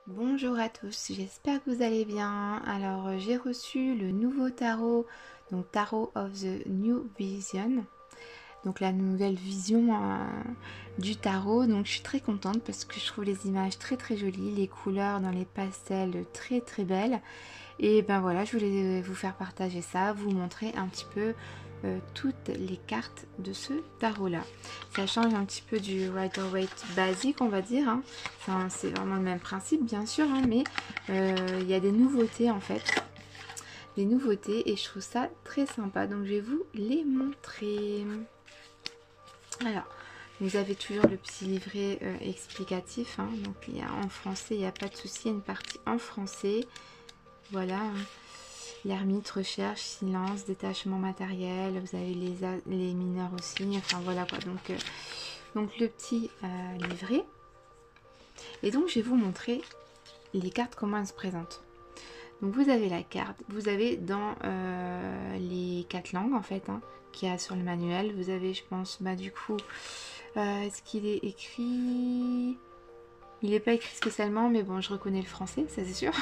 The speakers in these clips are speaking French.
Bonjour à tous, j'espère que vous allez bien. Alors j'ai reçu le nouveau tarot, donc Tarot of the New Vision, donc la nouvelle vision du tarot. Donc je suis très contente parce que je trouve les images très très jolies, les couleurs dans les pastels très très belles. Et ben voilà, je voulais vous faire partager ça, vous montrer un petit peu toutes les cartes de ce tarot là. Ça change un petit peu du Rider-Waite basique, on va dire, hein. C'est vraiment le même principe bien sûr, hein, mais il y a des nouveautés en fait, des nouveautés, et je trouve ça très sympa, donc je vais vous les montrer. Alors, vous avez toujours le petit livret explicatif, hein, donc il y a en français, il n'y a pas de souci, il y a une partie en français. Voilà, hein. L'ermite, recherche, silence, détachement matériel, vous avez les mineurs aussi, enfin voilà quoi. Donc le petit livret. Et donc je vais vous montrer les cartes, comment elles se présentent. Donc vous avez la carte, vous avez dans les 4 langues en fait, hein, qu'il y a sur le manuel. Vous avez, je pense, bah du coup, est-ce qu'il est écrit? Il n'est pas écrit spécialement, mais bon, je reconnais le français, ça c'est sûr.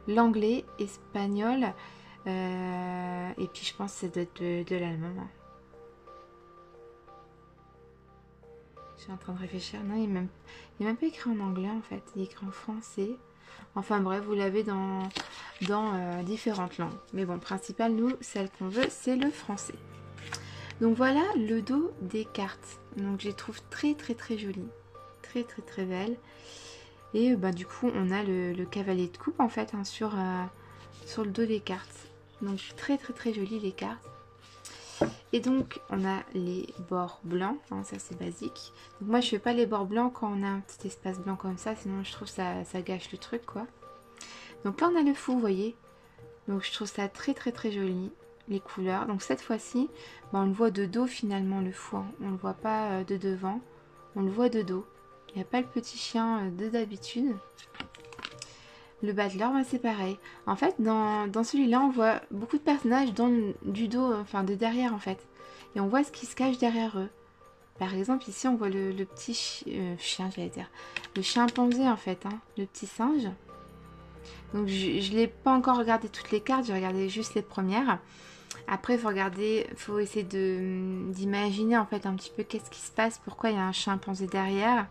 L'anglais, espagnol, et puis je pense que c'est de l'allemand. Je suis en train de réfléchir. Non, il est même pas écrit en anglais en fait, il est écrit en français. Enfin bref, vous l'avez dans différentes langues. Mais bon, principal, nous, celle qu'on veut, c'est le français. Donc voilà le dos des cartes. Donc je les trouve très très très jolies. Très très très belles. Et bah, du coup, on a le cavalier de coupe en fait, hein, sur le dos des cartes. Donc très très très jolies les cartes. Et donc on a les bords blancs, hein, ça c'est basique. Donc moi je fais pas les bords blancs quand on a un petit espace blanc comme ça, sinon je trouve ça gâche le truc quoi. Donc là on a le fou, vous voyez. Donc je trouve ça très très très joli, les couleurs. Donc cette fois-ci, bah, on le voit de dos finalement le fou, hein. On le voit pas de devant, on le voit de dos. Il n'y a pas le petit chien de d'habitude. Le Battler, bah, c'est pareil. En fait, dans celui-là, on voit beaucoup de personnages du dos, enfin de derrière en fait. Et on voit ce qui se cache derrière eux. Par exemple, ici, on voit le petit chien, j'allais dire. Le chimpanzé en fait, hein, le petit singe. Donc je ne l'ai pas encore regardé toutes les cartes, j'ai regardé juste les premières. Après, faut essayer d'imaginer en fait un petit peu qu'est-ce qui se passe, pourquoi il y a un chimpanzé derrière.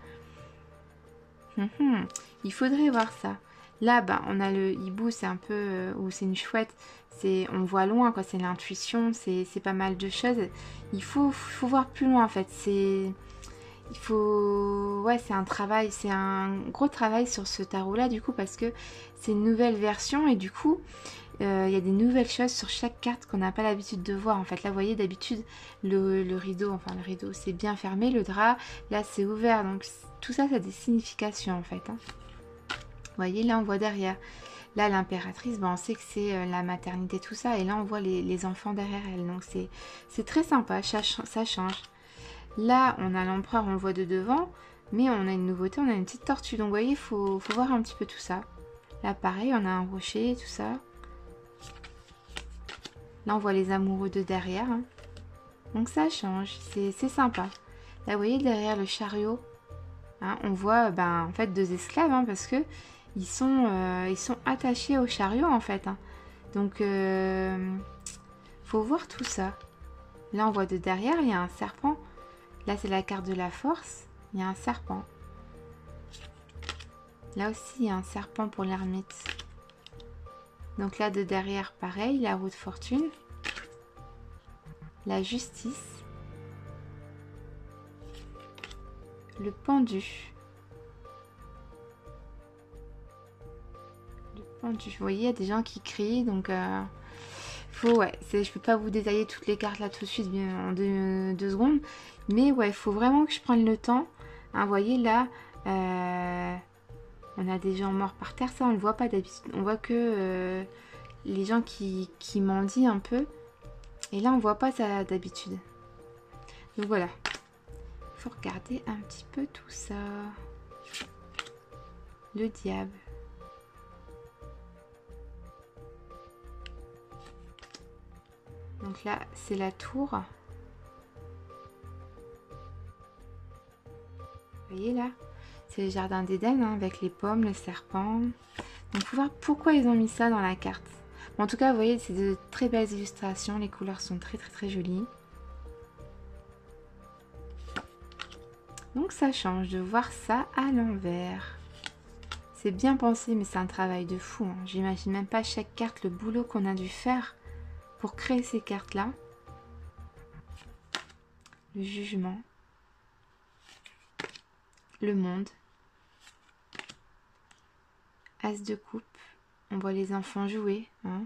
Il faudrait voir ça. Là, bah, on a le hibou, c'est un peu, ou c'est une chouette, on voit loin, quoi. C'est l'intuition, c'est pas mal de choses. Il faut voir plus loin, en fait. Ouais, c'est un travail, c'est un gros travail sur ce tarot-là, du coup, parce que c'est une nouvelle version, et du coup, il y a des nouvelles choses sur chaque carte qu'on n'a pas l'habitude de voir. En fait, là, vous voyez, d'habitude, le rideau, enfin, le rideau, c'est bien fermé, le drap, là, c'est ouvert. Donc, tout ça, ça a des significations, en fait, hein. Vous voyez, là, on voit derrière. Là, l'impératrice, ben, on sait que c'est la maternité, tout ça. Et là, on voit les enfants derrière elle. Donc, c'est très sympa, ça change. Là, on a l'empereur, on le voit de devant. Mais on a une nouveauté, on a une petite tortue. Donc, vous voyez, faut voir un petit peu tout ça. Là, pareil, on a un rocher, tout ça. Là, on voit les amoureux de derrière, hein. Donc, ça change. C'est sympa. Là, vous voyez, derrière le chariot, hein, on voit, ben, en fait, 2 esclaves, hein, parce que ils sont attachés au chariot, en fait, hein. Donc, faut voir tout ça. Là, on voit de derrière, il y a un serpent. Là, c'est la carte de la force. Il y a un serpent. Là aussi, il y a un serpent pour l'ermite. Donc là, de derrière, pareil, la roue de fortune. La justice. Le pendu. Le pendu. Vous voyez, il y a des gens qui crient, donc... ouais, je peux pas vous détailler toutes les cartes là tout de suite bien, en 2 secondes. Mais ouais, il faut vraiment que je prenne le temps. Hein, vous voyez là, on a des gens morts par terre. Ça, on le voit pas d'habitude. On voit que les gens qui mendient un peu. Et là, on voit pas ça d'habitude. Donc voilà. Il faut regarder un petit peu tout ça. Le diable. Donc là, c'est la tour. Vous voyez là, C'est le jardin d'Éden hein, avec les pommes, le serpent. Donc, faut voir pourquoi ils ont mis ça dans la carte. Bon, en tout cas, vous voyez, c'est de très belles illustrations. Les couleurs sont très très très jolies. Donc, ça change de voir ça à l'envers. C'est bien pensé, mais c'est un travail de fou. Hein. J'imagine même pas chaque carte, le boulot qu'on a dû faire pour créer ces cartes-là. Le jugement. Le monde. As de coupe. On voit les enfants jouer. Hein.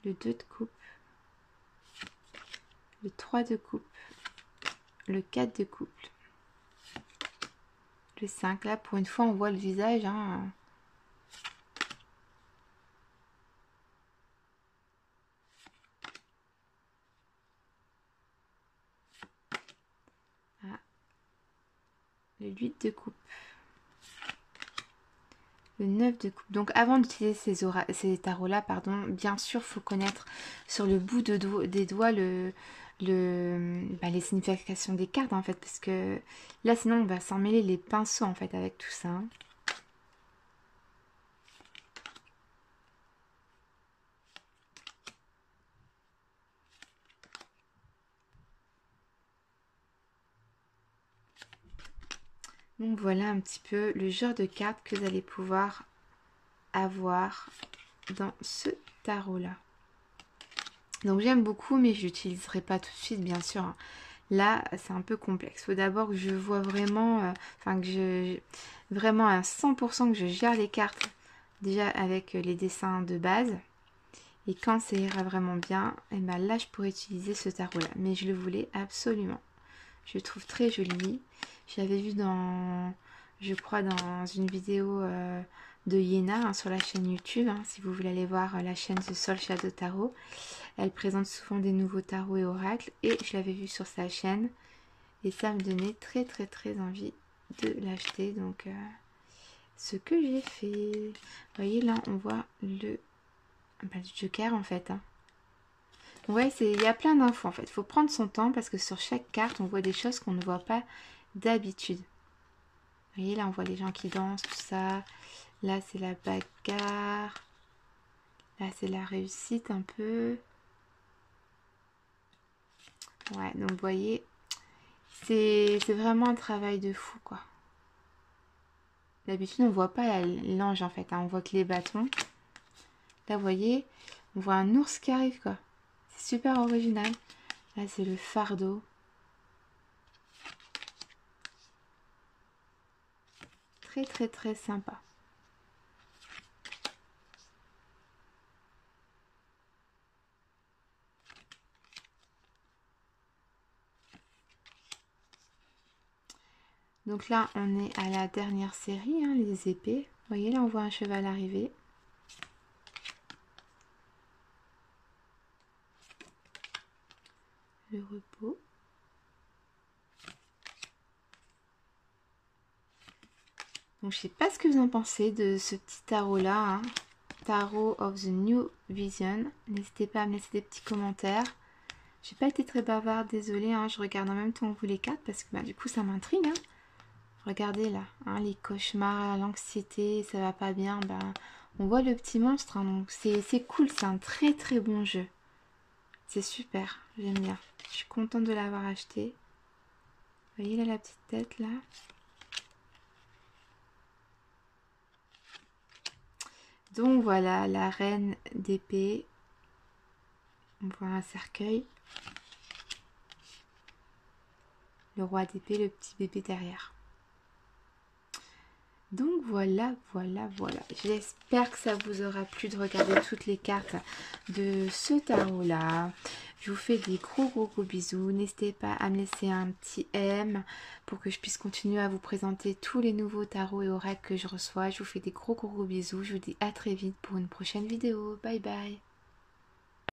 Le 2 de coupe. Le 3 de coupe. Le 4 de couple. Le 5. Là, pour une fois, on voit le visage. Hein. Ah. Le 8 de coupe. Le 9 de coupe. Donc avant d'utiliser ces tarots-là, pardon, bien sûr, il faut connaître sur le bout des doigts les significations des cartes, en fait. Parce que là, sinon, on va s'en mêler les pinceaux, en fait, avec tout ça. Hein. Donc voilà un petit peu le genre de cartes que vous allez pouvoir avoir dans ce tarot-là. Donc j'aime beaucoup, mais je l'utiliserai pas tout de suite, bien sûr. Hein. Là, c'est un peu complexe. Il faut d'abord que je vois vraiment, vraiment à 100% que je gère les cartes déjà avec les dessins de base. Et quand ça ira vraiment bien, et ben là, je pourrais utiliser ce tarot-là. Mais je le voulais absolument. Je le trouve très joli. Je l'avais vu je crois, dans une vidéo de Yéna hein, sur la chaîne YouTube. Hein, si vous voulez aller voir la chaîne The Soul Shadow Tarot. Elle présente souvent des nouveaux tarots et oracles. Et je l'avais vu sur sa chaîne. Et ça me donnait très très très envie de l'acheter. Donc, ce que j'ai fait. Vous voyez, là, on voit le Joker en fait. Hein. Ouais, il y a plein d'infos en fait. Il faut prendre son temps parce que sur chaque carte, on voit des choses qu'on ne voit pas d'habitude. Vous voyez, là, on voit les gens qui dansent, tout ça. Là, c'est la bagarre. Là, c'est la réussite un peu. Ouais, donc vous voyez, c'est vraiment un travail de fou, quoi. D'habitude, on voit pas l'ange en fait. Hein. On voit que les bâtons. Là, vous voyez, on voit un ours qui arrive, quoi. C'est super original. Là, c'est le fardeau. Très, très, très sympa. Donc là, on est à la dernière série, hein, les épées. Vous voyez, là, on voit un cheval arriver. Le repos. Donc, je sais pas ce que vous en pensez de ce petit tarot-là. Hein. Tarot of the New Vision. N'hésitez pas à me laisser des petits commentaires. J'ai pas été très bavarde, désolée. Hein. Je regarde en même temps que vous les cartes parce que du coup, ça m'intrigue. Hein. Regardez là, hein, les cauchemars, l'anxiété, ça va pas bien. On voit le petit monstre. Hein, donc, c'est cool, c'est un très très bon jeu. C'est super, j'aime bien. Je suis contente de l'avoir acheté. Vous voyez là la petite tête là. Donc voilà, la reine d'épée. On voit un cercueil. Le roi d'épée, le petit bébé derrière. Donc voilà. J'espère que ça vous aura plu de regarder toutes les cartes de ce tarot-là. Je vous fais des gros bisous. N'hésitez pas à me laisser un petit M pour que je puisse continuer à vous présenter tous les nouveaux tarots et oracles que je reçois. Je vous fais des gros bisous. Je vous dis à très vite pour une prochaine vidéo. Bye bye.